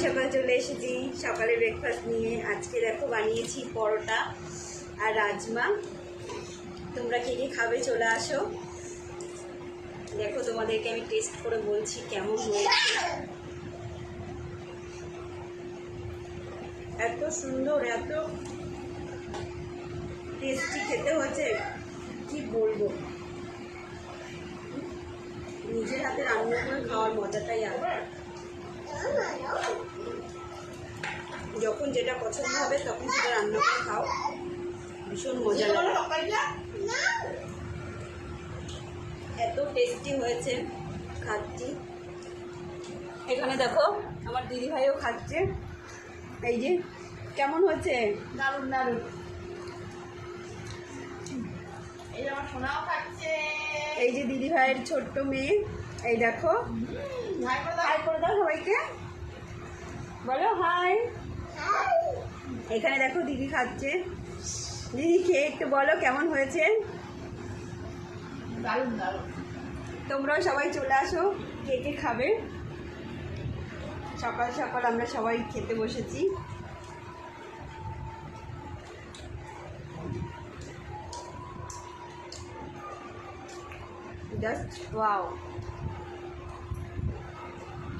সকাল চলে এসেছি সকালে ব্রেকফাস্ট নিয়ে। আজকে দেখো বানিয়েছি পরোটা আর রাজমা। তোমরা কে কে খাবে চলে আসো। দেখো তোমাদেরকে আমি টেস্ট করে বলছি কেমন হয়েছে। এত সুন্দর, এত টেস্টি খেতে হয়েছে কি বলবো। নিজের হাতে রান্না করে খাওয়ার মজাটাই আলাদা। যখন যেটা পছন্দ হবে তখন সেটা রান্না করে খাও, ভীষণ মজা লাগে। এত টেস্টি হয়েছে, খাচ্ছি। এখানে দেখো আমার দিদিভাইও খাচ্ছে। এই যে কেমন হচ্ছে, দারুণ দারুণ। এই আমার সোনাও খাচ্ছে। এই যে দিদিভাইয়ের ছোট্ট মেয়ে, এই দেখো। হাই করে দাও সবাইকে, বলো হাই। এখানে দেখো দিদি খাচ্ছে। দিদি খেয়ে একটু বলো কেমন হয়েছে। দারুণ দারুণ। তোমরাও সবাই চলে আসো, কে কে খাবে। সকাল সকাল আমরা সবাই খেতে বসেছি। Just wow.